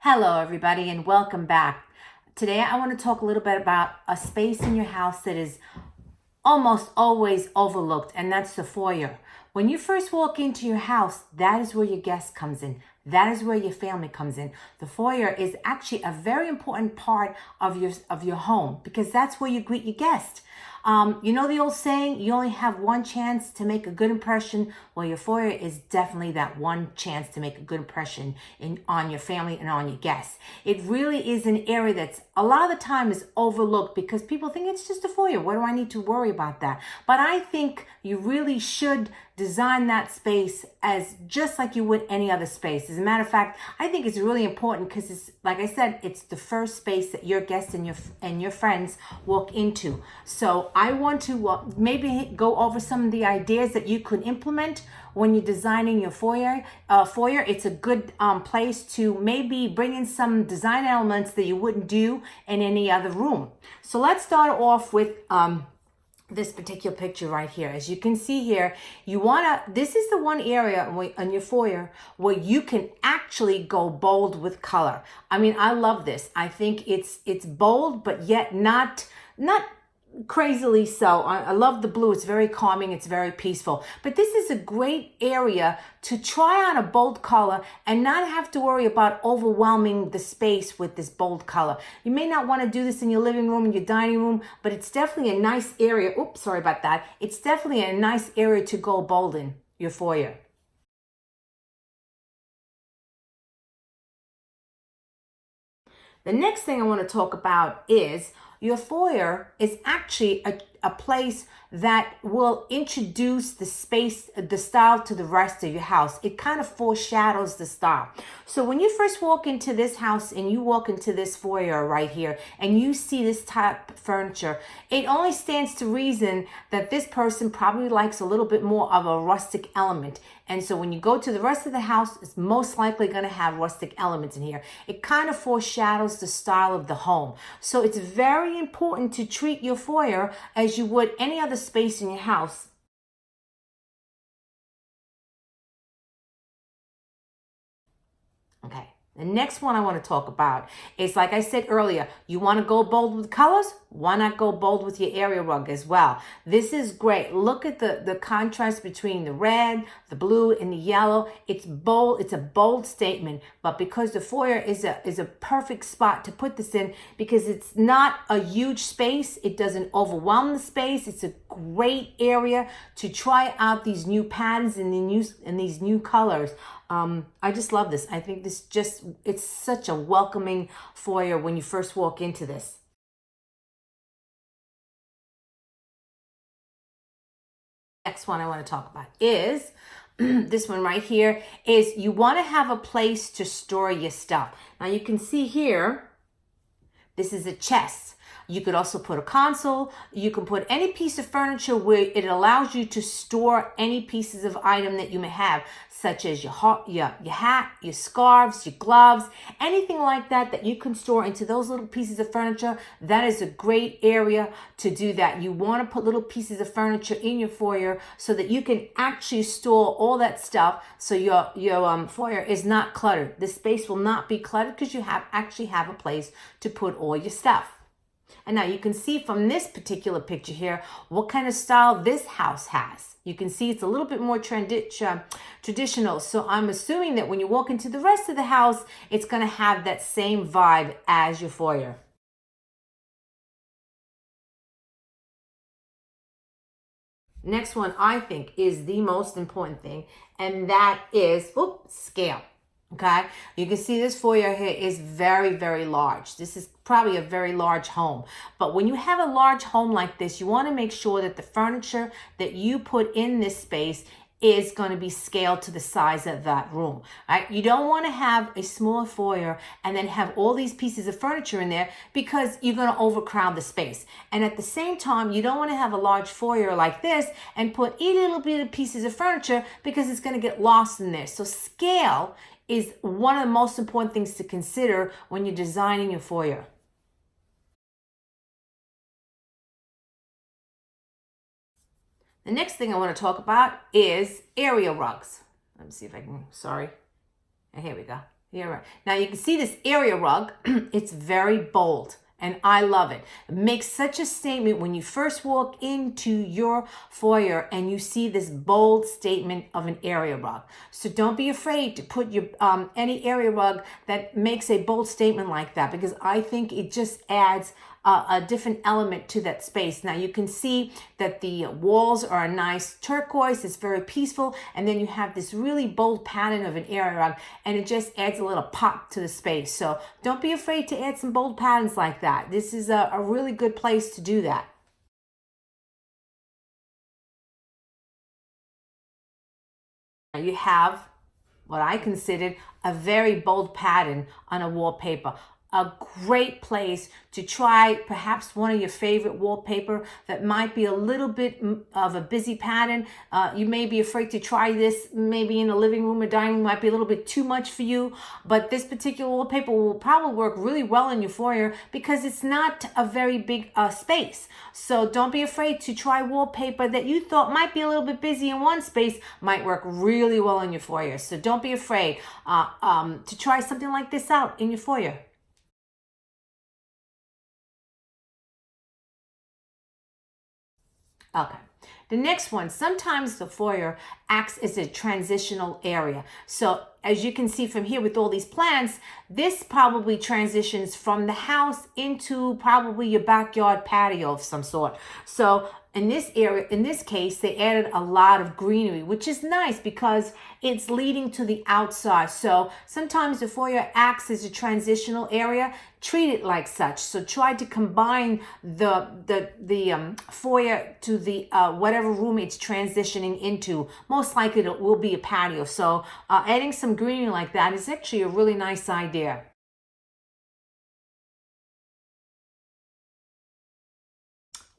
Hello, everybody, and welcome back. Today, I want to talk a little bit about a space in your house that is almost always overlooked, and that's the foyer. When you first walk into your house, that is where your guest comes in. That is where your family comes in. The foyer is actually a very important part of your home because that's where you greet your guest. You know the old saying, you only have one chance to make a good impression. Well, your foyer is definitely that one chance to make a good impression on your family and on your guests. It really is an area that's a lot of the time is overlooked because people think it's just a foyer. What do I need to worry about that? But I think you really should design that space as just like you would any other space. As a matter of fact, I think it's really important because it's, like I said, it's the first space that your guests and your friends walk into. So I want to maybe go over some of the ideas that you could implement when you're designing your foyer. It's a good place to maybe bring in some design elements that you wouldn't do in any other room. So let's start off with this particular picture right here. As you can see here, this is the one area on your foyer where you can actually go bold with color. I mean, I love this. I think it's bold, but yet not crazily so. I love the blue. It's very calming. It's very peaceful. But this is a great area to try on a bold color and not have to worry about overwhelming the space with this bold color. You may not want to do this in your living room, in your dining room, but it's definitely a nice area. Oops, sorry about that. It's definitely a nice area to go bold in your foyer. The next thing I want to talk about is your foyer is actually a place that will introduce the space, the style to the rest of your house. It kind of foreshadows the style. So when you first walk into this house and you walk into this foyer right here and you see this type of furniture, it only stands to reason that this person probably likes a little bit more of a rustic element. And so when you go to the rest of the house, it's most likely going to have rustic elements in here. It kind of foreshadows the style of the home. So it's very important to treat your foyer as you would any other space in your house. Okay. The next one I want to talk about is, like I said earlier, you want to go bold with colors? Why not go bold with your area rug as well? This is great. Look at the contrast between the red, the blue, and the yellow. It's bold. It's a bold statement. But because the foyer is a perfect spot to put this in, because it's not a huge space, it doesn't overwhelm the space. It's a great area to try out these new patterns and these new colors. I just love this. I think it's such a welcoming foyer when you first walk into this. Next one I want to talk about is this one right here is you want to have a place to store your stuff. Now you can see here, this is a chest. You could also put a console. You can put any piece of furniture where it allows you to store any pieces of item that you may have, such as your hat, your scarves, your gloves, anything like that you can store into those little pieces of furniture. That is a great area to do that. You want to put little pieces of furniture in your foyer so that you can actually store all that stuff so your foyer is not cluttered. The space will not be cluttered because you actually have a place to put all your stuff. And now you can see from this particular picture here what kind of style this house has. You can see it's a little bit more traditional. So I'm assuming that when you walk into the rest of the house, it's going to have that same vibe as your foyer. Next one I think is the most important thing, and that is scale. Okay, you can see this foyer here is very, very large. This is probably a very large home. But when you have a large home like this, you want to make sure that the furniture that you put in this space is going to be scaled to the size of that room, right? You don't want to have a small foyer and then have all these pieces of furniture in there because you're going to overcrowd the space. And at the same time, you don't want to have a large foyer like this and put a little bit of pieces of furniture because it's going to get lost in there. So scale is one of the most important things to consider when you're designing your foyer. The next thing I want to talk about is area rugs. Let me see if I can, sorry. Here we go. Here. Now you can see this area rug. It's very bold. And I love it. It makes such a statement when you first walk into your foyer and you see this bold statement of an area rug. So don't be afraid to put your any area rug that makes a bold statement like that, because I think it just adds a different element to that space. Now you can see that the walls are a nice turquoise. It's very peaceful. And then you have this really bold pattern of an area rug, and it just adds a little pop to the space. So don't be afraid to add some bold patterns like that. This is a really good place to do that. Now you have what I considered a very bold pattern on a wallpaper. A great place to try perhaps one of your favorite wallpaper that might be a little bit of a busy pattern. You may be afraid to try this maybe in a living room or dining room, might be a little bit too much for you, but this particular wallpaper will probably work really well in your foyer because it's not a very big space. So don't be afraid to try wallpaper that you thought might be a little bit busy in one space, might work really well in your foyer. So don't be afraid to try something like this out in your foyer. Okay. The next one, sometimes the foyer acts as a transitional area. So as you can see from here with all these plants, this probably transitions from the house into probably your backyard patio of some sort. So in this area, in this case, they added a lot of greenery, which is nice because it's leading to the outside. So sometimes the foyer acts as a transitional area. Treat it like such. So try to combine the foyer to the whatever room it's transitioning into. Most likely it will be a patio. So adding some greenery like that is actually a really nice idea.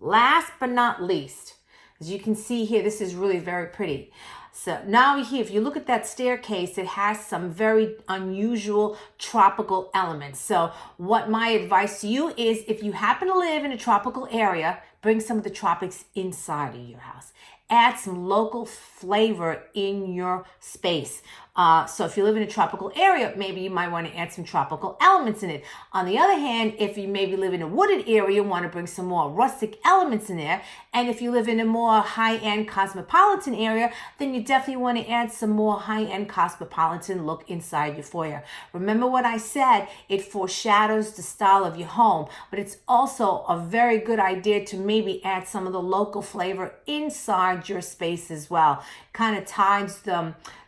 Last but not least, as you can see here, this is really very pretty. So now here, if you look at that staircase, it has some very unusual tropical elements. So what my advice to you is, if you happen to live in a tropical area, bring some of the tropics inside of your house. Add some local flavor in your space. So if you live in a tropical area, maybe you might want to add some tropical elements in it. On the other hand, if you maybe live in a wooded area, you want to bring some more rustic elements in there. And if you live in a more high-end cosmopolitan area, then you definitely want to add some more high-end cosmopolitan look inside your foyer. Remember what I said, it foreshadows the style of your home, but it's also a very good idea to maybe add some of the local flavor inside your space as well. Kind of ties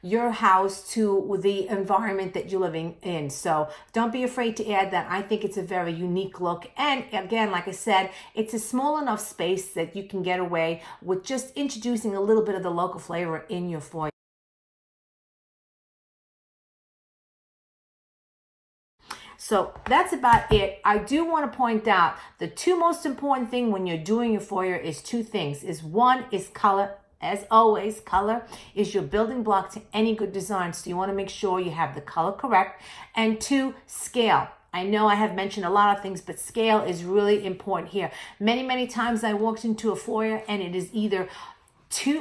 your house to the environment that you're living in. So don't be afraid to add that. I think it's a very unique look. And again, like I said, it's a small enough space that you can get away with just introducing a little bit of the local flavor in your foyer. So that's about it. I do want to point out the two most important things when you're doing your foyer is two things. One is color. As always, color is your building block to any good design. So you want to make sure you have the color correct. And two, scale. I know I have mentioned a lot of things, but scale is really important here. Many times I walked into a foyer and it is either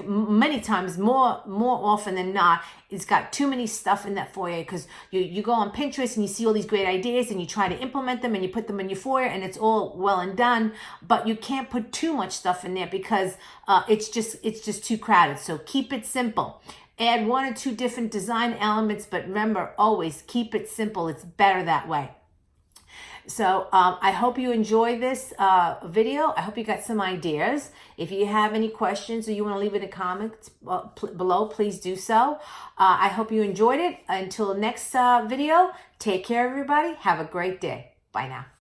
many times more often than not, it's got too many stuff in that foyer, because you go on Pinterest and you see all these great ideas and you try to implement them and you put them in your foyer and it's all well and done, but you can't put too much stuff in there because it's just too crowded. So keep it simple. Add one or two different design elements, but remember, always keep it simple. It's better that way. So I hope you enjoy this video. I hope you got some ideas. If you have any questions or you want to leave it in the comments below, please do so. I hope you enjoyed it. Until next video, take care, everybody. Have a great day. Bye now.